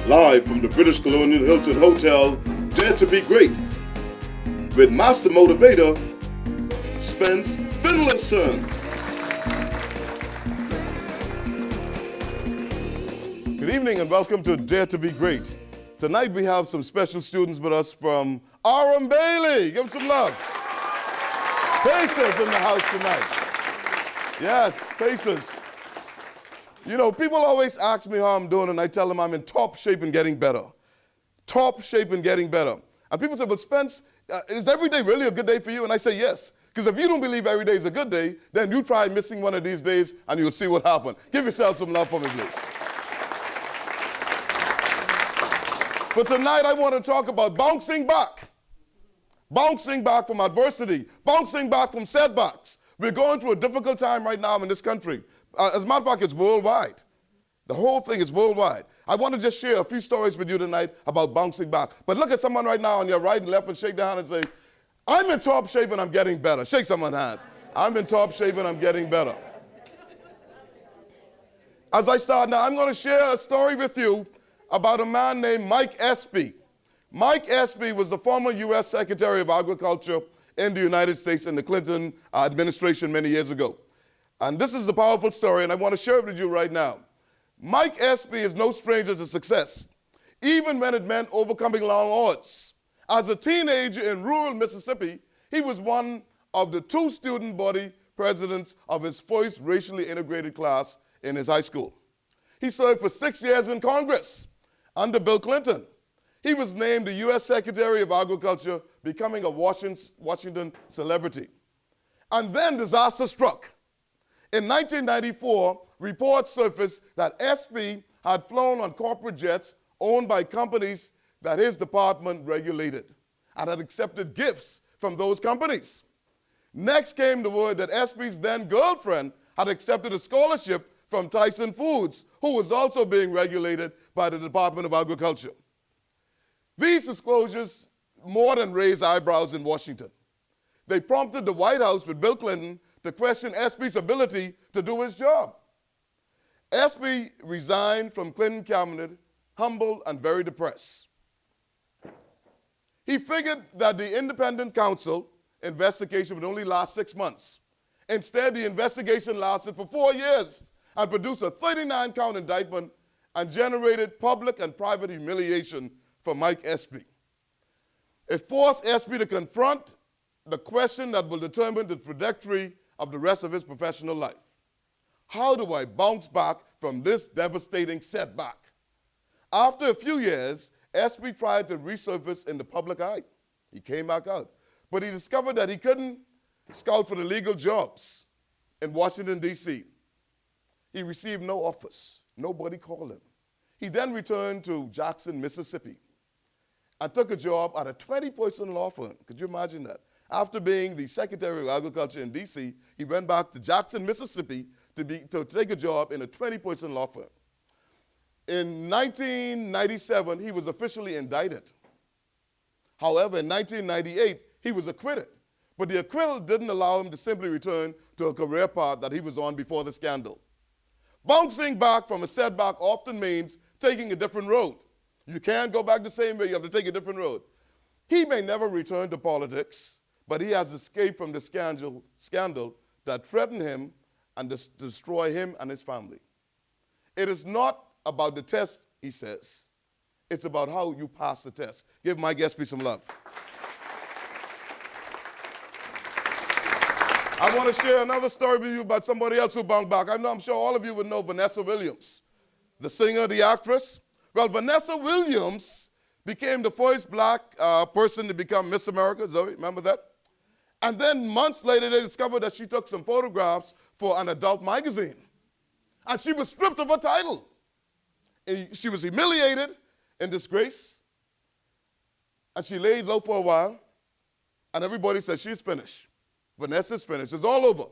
live from the British Colonial Hilton Hotel, Dare to be Great, with Master Motivator, Spence Finlayson. Good evening and welcome to Dare to be Great. Tonight we have some special students with us from R.M. Bailey. Give them some love. Pacers in the house tonight. Yes, Pacers. You know, people always ask me how I'm doing, and I tell them I'm in top shape and getting better. Top shape and getting better. And people say, but Spence, is every day really a good day for you? And I say yes. Because if you don't believe every day is a good day, then you try missing one of these days and you'll see what happens. Give yourself some love for me, please. But tonight I want to talk about bouncing back. Bouncing back from adversity. Bouncing back from setbacks. We're going through a difficult time right now in this country. As a matter of fact, it's worldwide. The whole thing is worldwide. I want to just share a few stories with you tonight about bouncing back. But look at someone right now on your right and left and shake their hand and say, I'm in top shape and I'm getting better. Shake someone's hands. I'm in top shape and I'm getting better. As I start now, I'm going to share a story with you about a man named Mike Espy. Mike Espy was the former U.S. Secretary of Agriculture in the United States in the Clinton administration many years ago. And this is a powerful story, and I want to share it with you right now. Mike Espy is no stranger to success, even when it meant overcoming long odds. As a teenager in rural Mississippi, he was one of the 2 student body presidents of his first racially integrated class in his high school. He served for 6 years in Congress under Bill Clinton. He was named the U.S. Secretary of Agriculture, becoming a Washington celebrity. And then disaster struck. In 1994, reports surfaced that Espy had flown on corporate jets owned by companies that his department regulated and had accepted gifts from those companies. Next came the word that Espy's then girlfriend had accepted a scholarship from Tyson Foods, who was also being regulated by the Department of Agriculture. These disclosures more than raised eyebrows in Washington. They prompted the White House with Bill Clinton to question Espy's ability to do his job. Espy resigned from Clinton cabinet, humbled and very depressed. He figured that the independent counsel investigation would only last 6 months. Instead, the investigation lasted for 4 years and produced a 39-count indictment and generated public and private humiliation for Mike Espy. It forced Espy to confront the question that will determine the trajectory of the rest of his professional life. How do I bounce back from this devastating setback? After a few years, Espy tried to resurface in the public eye. He came back out. But he discovered that he couldn't scout for the legal jobs in Washington, D.C. He received no offers. Nobody called him. He then returned to Jackson, Mississippi, and took a job at a 20-person law firm. Could you imagine that? After being the Secretary of Agriculture in D.C., he went back to Jackson, Mississippi to take a job in a 20-person law firm. In 1997, he was officially indicted. However, in 1998, he was acquitted. But the acquittal didn't allow him to simply return to a career path that he was on before the scandal. Bouncing back from a setback often means taking a different road. You can't go back the same way, you have to take a different road. He may never return to politics, but he has escaped from the scandal that threatened him and destroy him and his family. It is not about the test, he says. It's about how you pass the test. Give Mike Espy some love. I want to share another story with you about somebody else who bounced back. I'm sure all of you would know Vanessa Williams, the singer, the actress. Well, Vanessa Williams became the first black person to become Miss America. Zoe, remember that? And then months later, they discovered that she took some photographs for an adult magazine. And she was stripped of her title. And she was humiliated and disgraced. And she laid low for a while. And everybody said, she's finished. Vanessa's finished. It's all over.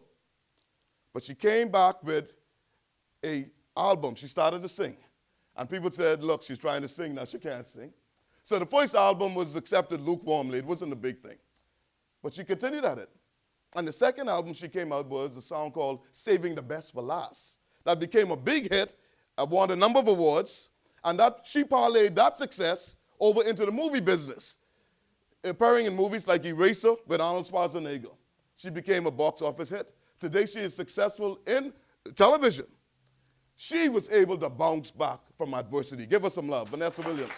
But she came back with an album. She started to sing. And people said, look, she's trying to sing now. She can't sing. So the first album was accepted lukewarmly. It wasn't a big thing. But she continued at it. And the second album she came out was a song called Saving the Best for Last. That became a big hit, won a number of awards, And that she parlayed that success over into the movie business, appearing in movies like Eraser with Arnold Schwarzenegger. She became a box office hit. Today she is successful in television. She was able to bounce back from adversity. Give her some love, Vanessa Williams.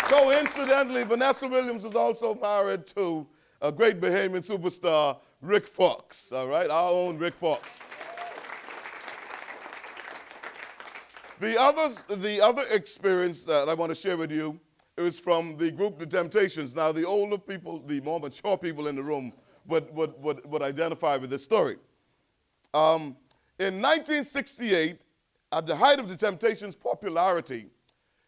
Coincidentally, Vanessa Williams is also married to a great Bahamian superstar, Rick Fox, all right? Our own Rick Fox. The other experience that I want to share with you is from the group The Temptations. Now, the older people, the more mature people in the room would identify with this story. In 1968, at the height of The Temptations' popularity,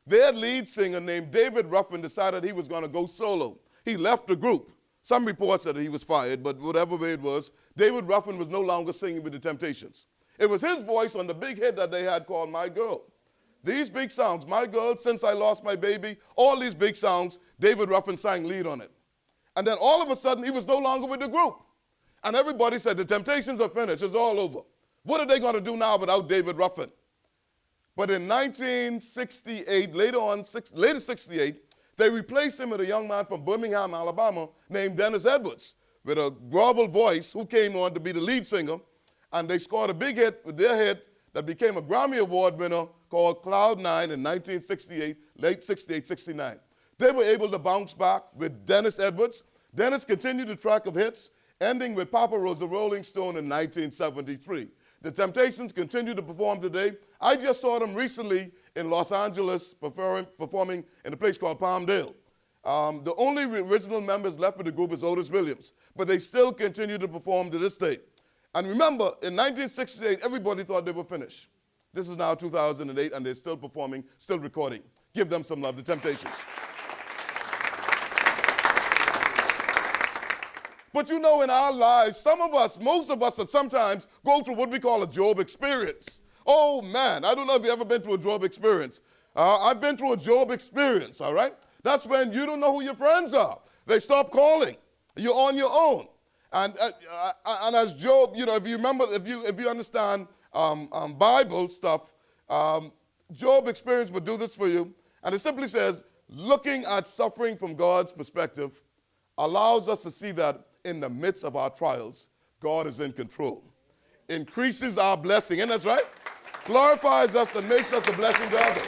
their lead singer named David Ruffin decided he was going to go solo. He left the group. Some reports said that he was fired, but whatever way it was, David Ruffin was no longer singing with The Temptations. It was his voice on the big hit that they had called My Girl. These big songs, My Girl, Since I Lost My Baby, all these big songs, David Ruffin sang lead on it. And then all of a sudden, he was no longer with the group. And everybody said, the Temptations are finished, it's all over. What are they going to do now without David Ruffin? But in 1968, later 68, they replaced him with a young man from Birmingham, Alabama, named Dennis Edwards, with a grovel voice, who came on to be the lead singer. And they scored a big hit with their hit that became a Grammy Award winner called Cloud 9 in 1968, late 68, 69. They were able to bounce back with Dennis Edwards. Dennis continued the track of hits, ending with Papa Rose, the Rolling Stone in 1973. The Temptations continue to perform today. I just saw them recently in Los Angeles performing in a place called Palmdale. The only original members left with the group is Otis Williams, but they still continue to perform to this day. And remember, in 1968, everybody thought they were finished. This is now 2008, and they're still performing, still recording. Give them some love, The Temptations. But you know, in our lives, some of us, most of us, at sometimes go through what we call a Job experience. Oh, man, I don't know if you've ever been through a Job experience. I've been through a Job experience, all right? That's when you don't know who your friends are. They stop calling. You're on your own. And as Job, you know, if you remember, if you understand Bible stuff, Job experience would do this for you. And it simply says, looking at suffering from God's perspective allows us to see that in the midst of our trials, God is in control. Increases our blessing, and that's right. Glorifies us and makes us a blessing to others.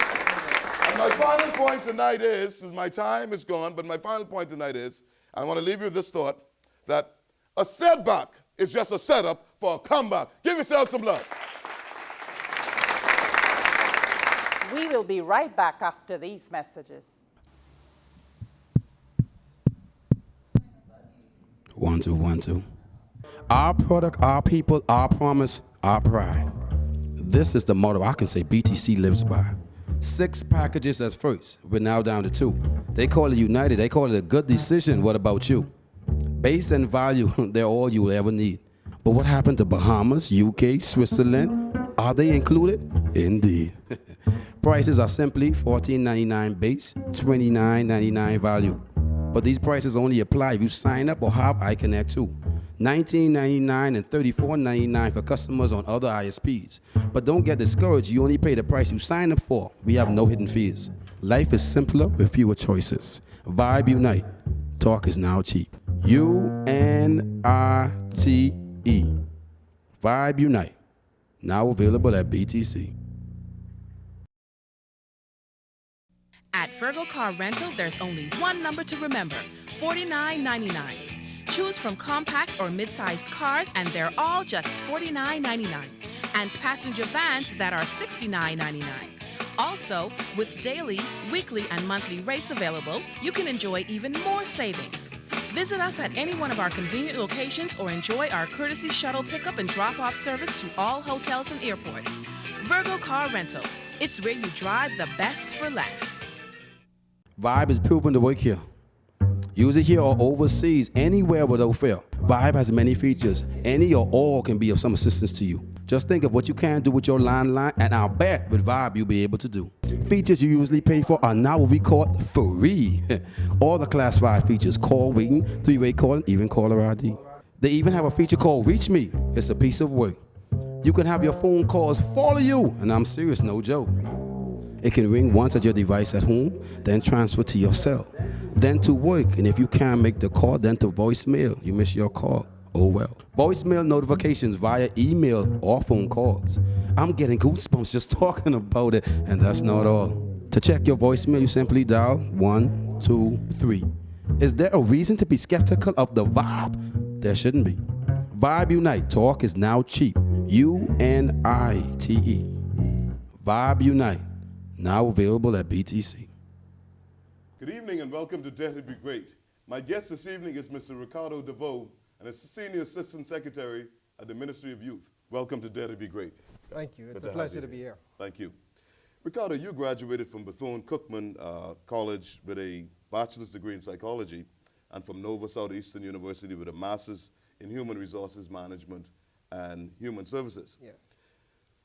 And my final point tonight is, since my time is gone, but my final point tonight is, I want to leave you with this thought, that a setback is just a setup for a comeback. Give yourself some love. We will be right back after these messages. 1, 2, 1, 2. Our product, our people, our promise, our pride. This is the motto I can say BTC lives by. 6 packages at first. We're now down to 2. They call it United. They call it a good decision. What about you? Base and value, they're all you will ever need. But what happened to Bahamas, UK, Switzerland? Are they included? Indeed. Prices are simply $14.99 base, $29.99 value. But these prices only apply if you sign up or have iConnect too. $19.99 and $34.99 for customers on other ISPs. But don't get discouraged, you only pay the price you sign up for. We have no hidden fees. Life is simpler with fewer choices. Vibe Unite. Talk is now cheap. UNITE. Vibe Unite. Now available at BTC. At Virgo Car Rental, there's only one number to remember, $49.99. Choose from compact or mid-sized cars, and they're all just $49.99. And passenger vans that are $69.99. Also, with daily, weekly, and monthly rates available, you can enjoy even more savings. Visit us at any one of our convenient locations or enjoy our courtesy shuttle pickup and drop-off service to all hotels and airports. Virgo Car Rental. It's where you drive the best for less. Vibe is proven to work here. Use it here or overseas, anywhere without fail. Vibe has many features. Any or all can be of some assistance to you. Just think of what you can do with your landline, and I'll bet with Vibe you'll be able to do. Features you usually pay for are now what we call free. All the Class 5 features, call waiting, 3-way calling, even caller ID. They even have a feature called Reach Me. It's a piece of work. You can have your phone calls follow you, and I'm serious, no joke. It can ring once at your device at home, then transfer to your cell, then to work, and if you can't make the call, then to voicemail. You miss your call. Oh well. Voicemail notifications via email or phone calls. I'm getting goosebumps just talking about it, and that's not all. To check your voicemail, you simply dial 1, 2, 3. Is there a reason to be skeptical of the vibe? There shouldn't be. Vibe Unite. Talk is now cheap. UNITE. Vibe Unite. Now available at BTC. Good evening and welcome to Dare to Be Great. My guest this evening is Mr. Ricardo Deveaux, and is Senior Assistant Secretary at the Ministry of Youth. Welcome to Dare to Be Great. Thank you. It's Good a to have pleasure you to be here. Thank you. Ricardo, you graduated from Bethune-Cookman College with a bachelor's degree in psychology and from Nova Southeastern University with a master's in human resources management and human services. Yes.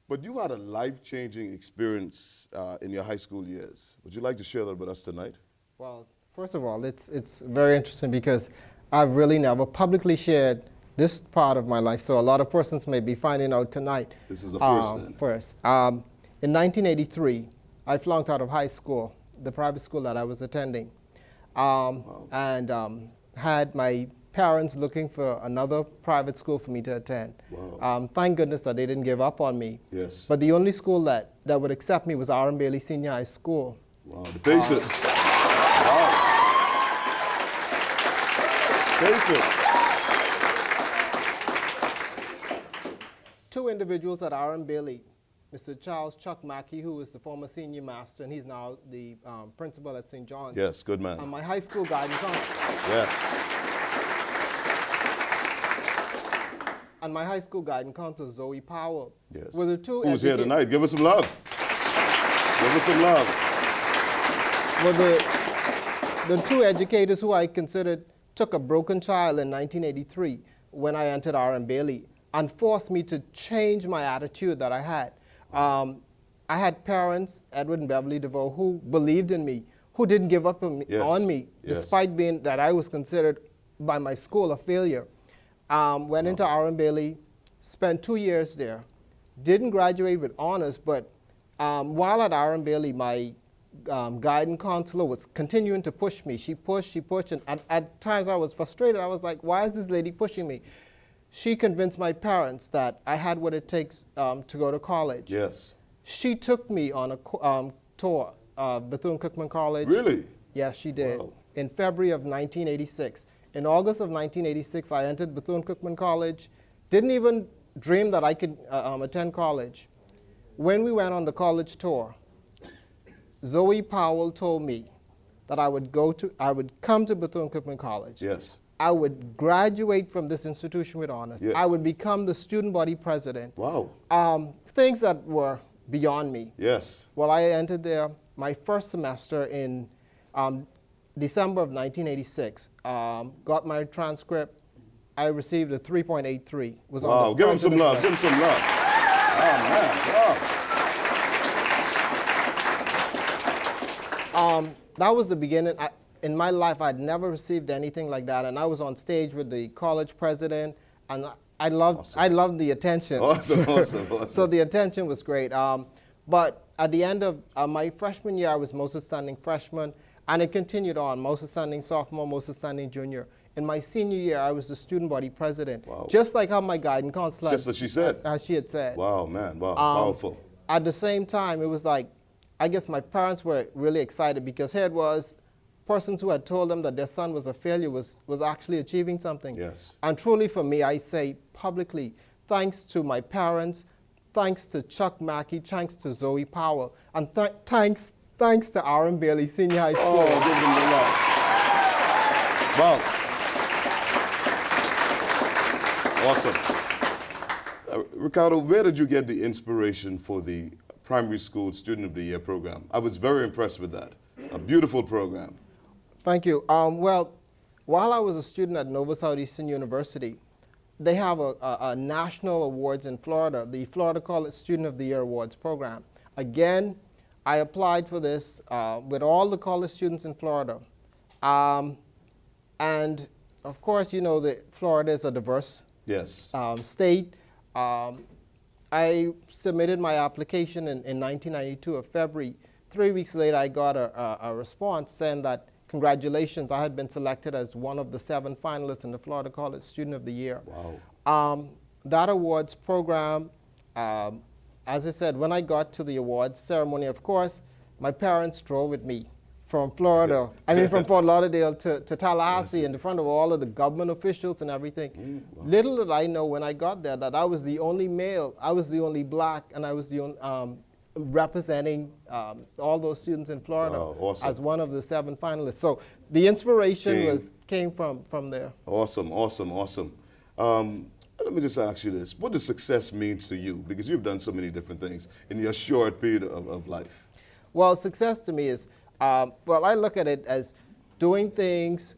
But you had a life-changing experience in your high school years. Would you like to share that with us tonight? Well, first of all, it's very interesting because I've really never publicly shared this part of my life, so a lot of persons may be finding out tonight. This is the first then. First. In 1983, I flunked out of high school, the private school that I was attending, and had my parents looking for another private school for me to attend. Wow. Thank goodness that they didn't give up on me. Yes. But the only school that would accept me was R.M. Bailey Senior High School. Wow, the patience. Wow. Patience. Two individuals at R.M. Bailey, Mr. Charles Chuck Mackey, who was the former senior master, and he's now the principal at St. John's. Yes, good man. And my high school guidance counselor. Yes. And my high school guidance counselor, Zoe Powell. Yes. Were the two Who's here tonight? Give us some love. Give us some love. Were the two educators who I considered took a broken child in 1983 when I entered R.M. Bailey and forced me to change my attitude that I had. I had parents, Edward and Beverly Deveaux, who believed in me, who didn't give up on me, Yes. despite being that I was considered by my school a failure. Went into R.M. Bailey, spent 2 years there, didn't graduate with honors, but while at R.M. Bailey, my guidance counselor was continuing to push me. She pushed, and at times I was frustrated. I was like, why is this lady pushing me? She convinced my parents that I had what it takes to go to college. Yes. She took me on a tour of Bethune-Cookman College. Really? Yes, she did. Wow. In February of 1986. In August of 1986, I entered Bethune-Cookman College. Didn't even dream that I could attend college. When we went on the college tour, Zoe Powell told me that I would come to Bethune-Cookman College. Yes. I would graduate from this institution with honors. Yes. I would become the student body president. Wow. Things that were beyond me. Yes. Well, I entered there my first semester in December of 1986. Got my transcript. I received a 3.83. Was Wow. on the Give him some love. president's Give him some love. Oh, man. Wow. That was the beginning. In my life, I'd never received anything like that, and I was on stage with the college president, and I loved the attention. Awesome. So the attention was great. But at the end of my freshman year, I was most outstanding freshman, and it continued on, most outstanding sophomore, most outstanding junior. In my senior year, I was the student body president, Wow. just like how my guidance counselor, Just as she said. as she had said. Wow, man. Wow. Powerful. At the same time, it was like, I guess my parents were really excited because here it was, persons who had told them that their son was a failure was actually achieving something. Yes. And truly for me, I say publicly, thanks to my parents, thanks to Chuck Mackey, thanks to Zoe Powell, and thanks to R.M. Bailey Senior High School. Oh, give them the love. Wow. Awesome. Ricardo, where did you get the inspiration for the Primary School Student of the Year program? I was very impressed with that. A beautiful program. Thank you. Well, while I was a student at Nova Southeastern University, they have a national awards in Florida, the Florida College Student of the Year Awards program. Again, I applied for this with all the college students in Florida. And of course, you know that Florida is a diverse Yes. state. I submitted my application in 1992 of February. 3 weeks later, I got a response saying that congratulations, I had been selected as one of the 7 finalists in the Florida College Student of the Year. Wow. That awards program, as I said, when I got to the awards ceremony, of course, my parents drove with me from Florida, from Fort Lauderdale to Tallahassee in the front of all of the government officials and everything. Wow. Little did I know when I got there that I was the only male, I was the only black, and I was the only, representing all those students in Florida awesome. as one of the 7 finalists. So the inspiration came from there. Awesome, awesome, awesome. Let me just ask you this. What does success mean to you? Because you've done so many different things in your short period of life. Well, success to me is, well, I look at it as doing things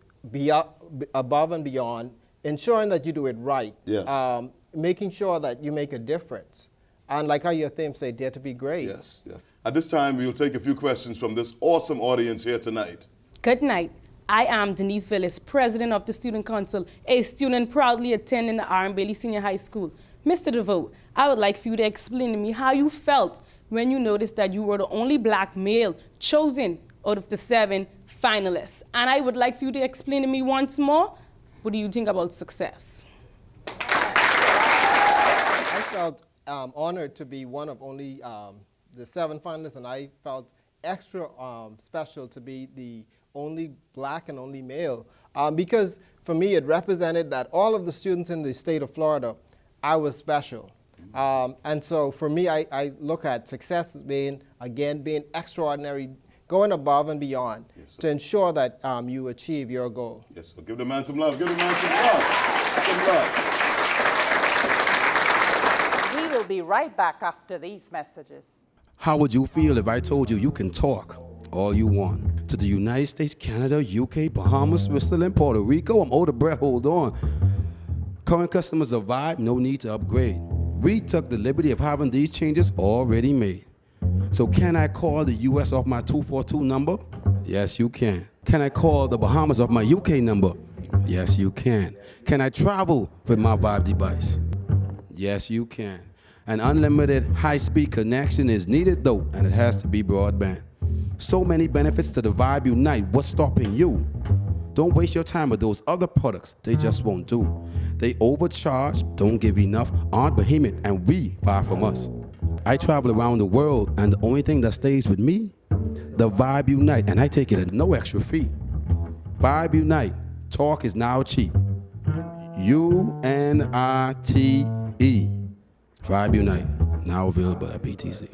above and beyond, ensuring that you do it right. Yes. Making sure that you make a difference. And like how your theme say, dare to be great. Yes, yes. At this time, we will take a few questions from this awesome audience here tonight. Good night. I am Denise Villis, President of the Student Council, a student proudly attending the R.M. Bailey Senior High School. Mr. Deveaux, I would like for you to explain to me how you felt when you noticed that you were the only black male chosen out of the 7 finalists. And I would like for you to explain to me once more, what do you think about success? I felt honored to be one of only the 7 finalists, and I felt extra special to be the only black and only male, because for me it represented that all of the students in the state of Florida, I was special. And so for me, I look at success as being, again, being extraordinary, going above and beyond to ensure that you achieve your goal. Yes, so give the man some love. Give the man some love. Some love. We will be right back after these messages. How would you feel if I told you you can talk all you want to the United States, Canada, UK, Bahamas, Switzerland, Puerto Rico? I'm out of breath, hold on. Current customers of Vibe, no need to upgrade. We took the liberty of having these changes already made. So can I call the US off my 242 number? Yes, you can. Can I call the Bahamas off my UK number? Yes, you can. Can I travel with my Vibe device? Yes, you can. An unlimited high-speed connection is needed though, and it has to be broadband. So many benefits to the Vibe Unite. What's stopping you? Don't waste your time with those other products. They just won't do. They overcharge, don't give enough, aren't behemoth, and we buy from us. I travel around the world, and the only thing that stays with me, the Vibe Unite, and I take it at no extra fee. Vibe Unite. Talk is now cheap. UNITE. Vibe Unite, now available at BTC.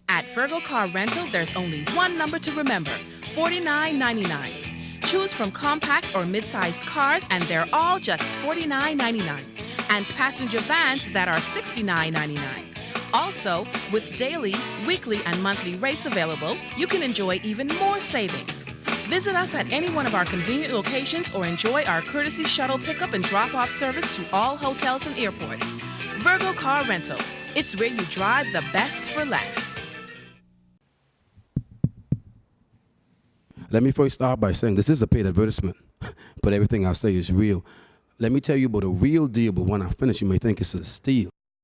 At Virgo Car Rental, there's only one number to remember, $49.99. Choose from compact or mid-sized cars, and they're all just $49.99. And passenger vans that are $69.99. Also, with daily, weekly, and monthly rates available, you can enjoy even more savings. Visit us at any one of our convenient locations or enjoy our courtesy shuttle pickup and drop-off service to all hotels and airports. Virgo Car Rental. It's where you drive the best for less. Let me first start by saying this is a paid advertisement, but everything I say is real. Let me tell you about a real deal, but when I finish, you may think it's a steal.